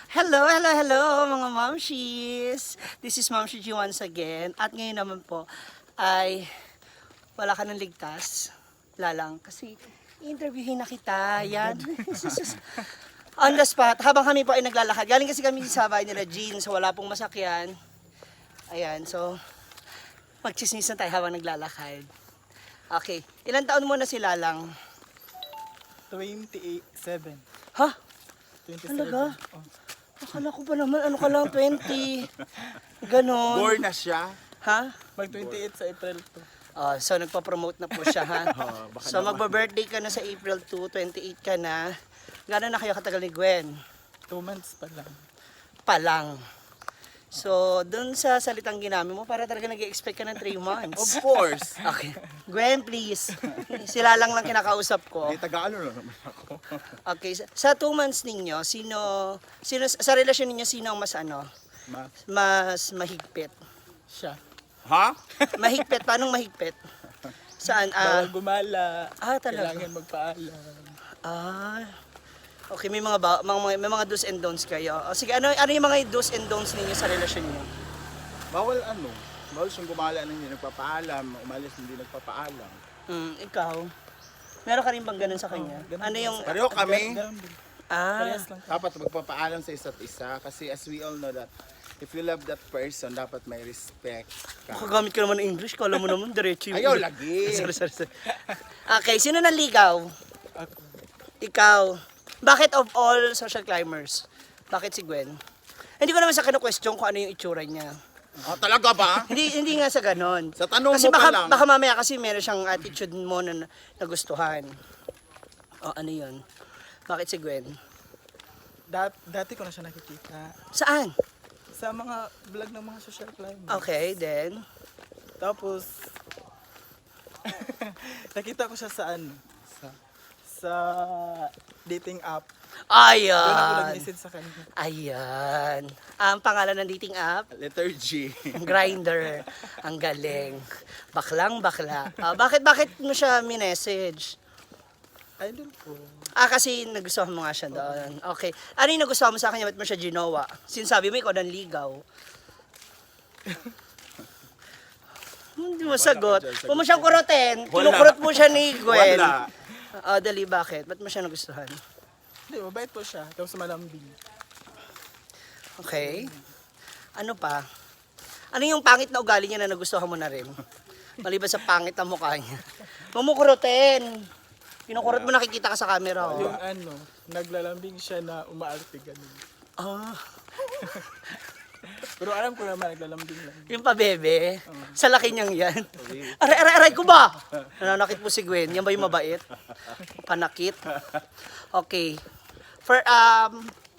Hello, hello, hello mga mamshis! This is Mamshi G once again. At ngayon naman po ay wala ka ng ligtas. Lalang. Kasi interviewin na kita. Yan. On the spot. Habang kami po ay naglalakad. Galing kasi kami sa bahay nila Jean. So wala pong masakyan. Ayan. So magchismis na tayo habang naglalakad. Okay. Ilan taon mo na si Lalang? 27. Ha? 27. Talaga? Oh. Akala ko pa naman, ano ka lang, 20. Ganon. Born na siya. Ha? Mag-28 sa April 2. So nagpa-promote na po siya, ha? Baka So naman. magba-birthday ka na sa April 2, 28 ka na. Gano'n na kayo katagal ni Gwen? 2 months pa lang. Pa lang. So, dun sa salitang ginamit mo, para talaga nag-expect ka ng 3 Of months. course. Okay. Gwen, please. Sila lang kinakausap ko. May Tagalog lang naman ako. Okay. Sa 2 months ninyo, sino sa relasyon ninyo, sino ang mas mas mahigpit? Siya. Ha? Mahigpit? Paano mahigpit? Saan? Bawal gumala. Talaga. Kailangan magpaalam. Okay, may mga do's and don'ts kayo. O, sige, ano yung mga do's and don'ts ninyo sa relasyon niyo? Bawal ano? Bawal siyang gumala na hindi nagpapaalam. Umalis hindi nagpapaalam. Ikaw? Meron ka rin bang ganun sa kanya? ganun Ano yung... Pareho kami. Ganun din. Ah, Parehas lang. Dapat magpapaalam sa isa't isa. Kasi as we all know that if you love that person, dapat may respect ka. makagamit ka naman ng English. Kala mo naman, diretso yung... Ayaw lagi. Sorry. Okay, sino nanligaw? Ako. Ikaw. Bakit of all social climbers? Bakit si Gwen? Hindi ko naman sa question kung ano yung itsura niya. Oh, talaga ba? Hindi nga sa ganon. Sa tanong Kasi mo pa lang. baka mamaya kasi meron siyang attitude mo na nagustuhan. O ano yun? Bakit si Gwen? Dati ko na siya nakikita. Saan? Sa mga vlog ng mga social climbers. Okay, then. Tapos, nakita ko siya sa sa dating app. Doon ako Ayan. nag-message sa kanya. Ayan. Ang pangalan ng dating app? Letter G. Grindr. Ang galing. Baklang bakla. Bakit mo siya minessage? Idol ko. Kasi nagustuhan mo nga siya doon. Okay. Ano yung nagustuhan mo sa kanya? Ba't mo siya ginawa? Sinasabi mo ikaw nang ligaw. Hindi mo sagot. Huwag mo siyang kurutin. Kinukurot mo siya ni Gwen. Wala. Dali, bakit? Ba't mo siya nagustuhan? Hindi, mabait po siya. Tapos malambing. Okay. Ano pa? Ano yung pangit na ugali niya na nagustuhan mo na rin? Maliban sa pangit na mukha niya. Huwag mo kurutin. Kinukurot mo, nakikita ka sa camera. Oh. Yung naglalambing siya na umaarte ganun. Pero alam ko naman naglalambing lang. Yung pabebe, sa laki niyang yan. Aray ko ba? Nananakit mo si Gwen. Yan ba yung mabait? Panakit. Okay.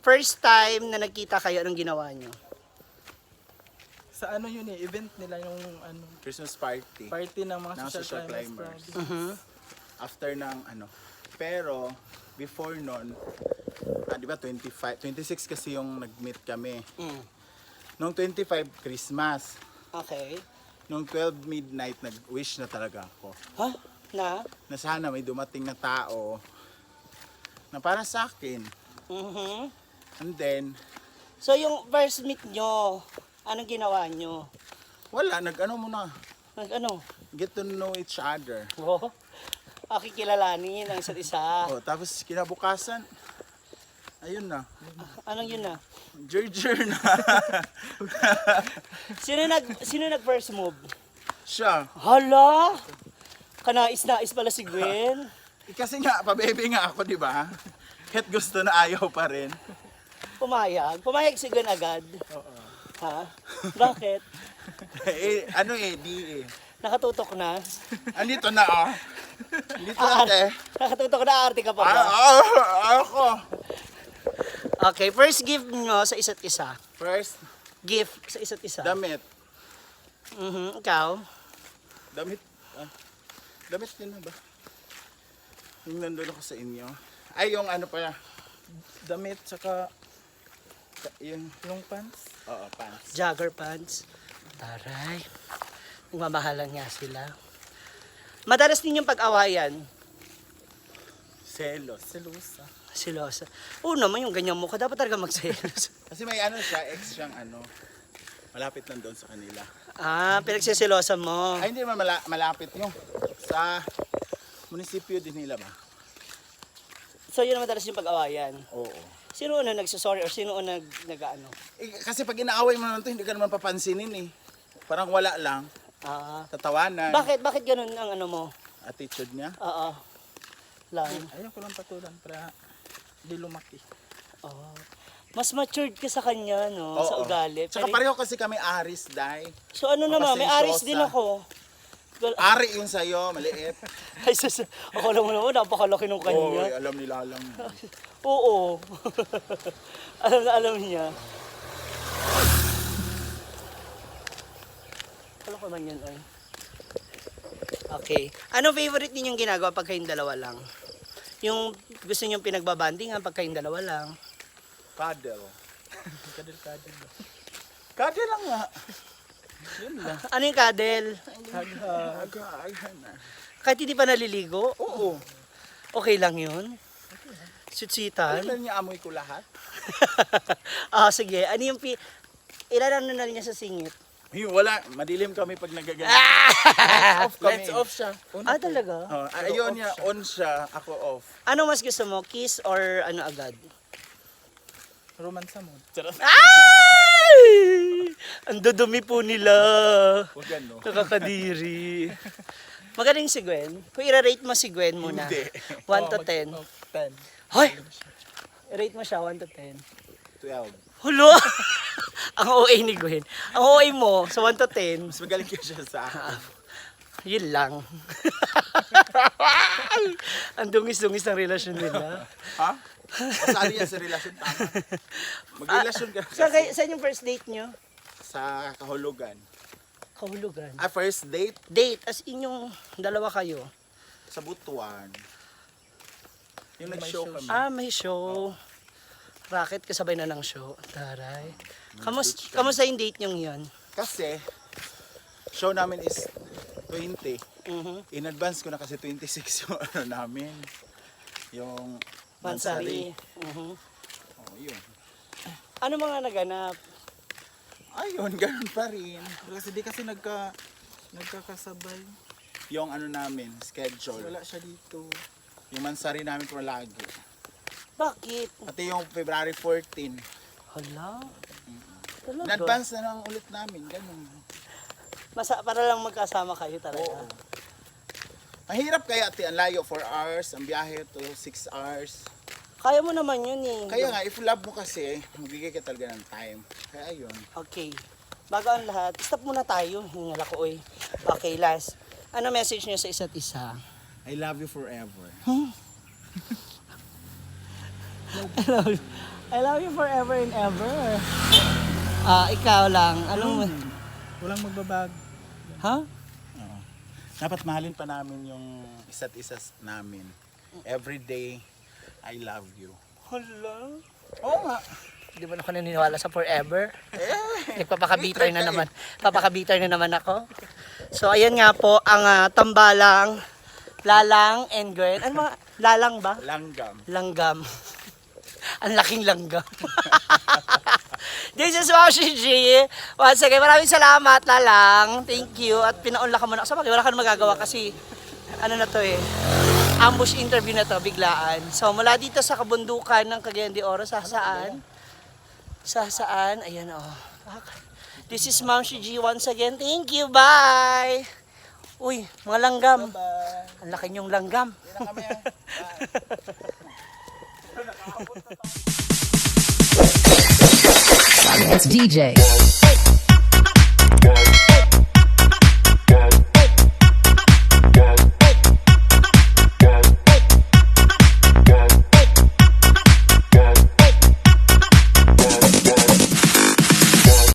First time na nagkita kayo, anong ginawa niyo? Sa yun event nila yung Christmas party. party ng mga Ng social, social climbers. climbers. After ng Pero, before nun, di ba 26 kasi yung nag-meet kami. Nung 25, Christmas. Okay. Nung 12 midnight, nag-wish na talaga ako. Ha? Na? Na sana may dumating na tao na para sa akin. And then, So yung first meet nyo, anong ginawa nyo? wala, nag-ano muna. Ano? Get to know each other. Oh, kilalanin ang isa't isa. Oh, tapos kinabukasan, ayun na. Anong yun na? Jer na. Sino nag first move? Siya. Hala! Kanais-nais pala si Gwen. Kasi nga, pabebe nga ako, di ba? Kahit gusto na ayaw pa rin. Pumayag. Pumayag si Gwen agad. Ha? Bakit? Di eh. Nakatutok na. Andito na, oh. Andito ate. Nakatutok na, arte ka pa ba? Ako. Okay, first gift nyo sa isa't isa. First, Gift sa isa't isa. damit. Ikaw? Damit. Damit din na ba? Yung nandun ako sa inyo. Ay, yung pala. Damit, tsaka Yung, yung pants. pants. Jogger pants. Taray. Nagmamahalan nga sila. Madalas ninyong pag-awayan. Selos. Selusa. Silosa. Oo naman, yung ganyan mukha, dapat talaga magselos. Kasi may ano siya, ex siyang ano, malapit lang doon sa kanila. Ah, pinagsisilosa mo. Ay, hindi naman malapit yung sa munisipyo din nila ba? So yun naman talaga yung pag-awayan. Oo. Sino una nagsasorry or sino una nag-ano? Kasi pag inaaway mo naman to, hindi ka naman papansinin eh. Parang wala lang, Ah, tatawanan, bakit ganun ang ano mo? attitude niya. Oo. Lang. Ayun ko lang patulan para di lumaki. Oo. Mas matured ka sa kanya, no? Sa Oo. ugali. Tsaka pareho kasi kami Aris, Day. So ano naman, may aris din ako. Well, Ari yung sa'yo, maliit. ay, ako lang mo naman, napakalaki ng Oo, kanya. alam nila lang. Oo. alam niya. Alam ko man yan, ay. Okay. Anong favorite ninyong ginagawa pag kayong dalawa lang? Yung gusto ninyong pinagbabandingan pag kayong dalawa lang? Cuddle. Kadil-kadil. Cuddle lang nga. Yun lang. Ano yung cuddle? Aga na. Kahit hindi pa naliligo? Oo. Okay lang yun? Sutsitan? Alam niya amoy ko lahat. Ah, sige. Ano yung ilan na niya sa singit? Yung wala, madilim kami pag nagaganyan. Off kami. Let's off siya. Ah, talaga? Oh, ayun niya, on siya, ako off. Ano mas gusto mo? Kiss or ano agad? Romansa mo. Ay! Ang dudumi po nila. Huwag yan, no? Nakakadiri. Magaling si Gwen. Kung i-rate mo si Gwen muna. Hindi. 1 to 10. 10. Hoy! I-rate mo siya 1 to 10. 12. Hulo! Ang OA ni Gwen. Ang OA mo sa 1 to 10. Mas magaling ka siya sa akin. Yun lang. Ang dungis-dungis ng relasyon nila. Ha? Kasali yan sa relasyon, tama. Magrelasyon ka Saan, kasi saan yung first date nyo? sa kahulugan. Kahulugan. First date Date, as in yung dalawa kayo. sa Butuan. Yung nag-show kami. Ah, may show. Racket, kasabay na ng show. Taray. Kamusta yung date nyong yun? Kasi, show namin is 20. Mhm. In advance ko na kasi 26 yung ano namin. Yung Mansari. Mhm. Oh, yun. Ano mga naganap? Ayun, ganun pa rin. Kasi di kasi nagkakasabay. Yung ano namin, schedule. Wala siya dito. Yung mansari namin palagi. Bakit? Pati yung February 14. Hala. In Talaga? advance na lang ulit namin, ganun. Para lang magkasama kayo talaga. Oo. Mahirap kaya ati, ang layo, 4 hours, ang biyahe to 6 hours. Kaya mo naman yun eh. Kaya nga, if love mo kasi, magbigay ka talaga ng time. Kaya ayun. Okay. Bago ang lahat, stop muna tayo. Hingal ako eh. Okay, last. Ano message niyo sa isa't isa? I love you forever. I love you forever and ever. Ikaw lang. Anong... Walang magbabago. Ha? Dapat mahalin pa namin yung isa't isa namin. Every day, I love you. Hala. Oo nga. Di ba ako naniniwala sa forever? Nagpapakabiter na naman. Papakabiter na naman ako. So, ayan nga po ang tambalang, lalang, and Gwen. Ano mga, lalang ba? Langgam. Langgam. Ang laking langgam. This is Moshi G. Once again, maraming salamat, lalang. Thank you. At pinaunla ka muna. Sa bagay, wala ka na magagawa kasi, ano na to eh, ambush interview na to, biglaan. So, mula dito sa kabundukan ng Cagayan de Oro, sa saan? Sa saan? Ayan, oh. This is Moshi G once again. Thank you. Bye! Uy, mga langgam. Bye. Ang laki niyong langgam. Yan na kami. It's DJ.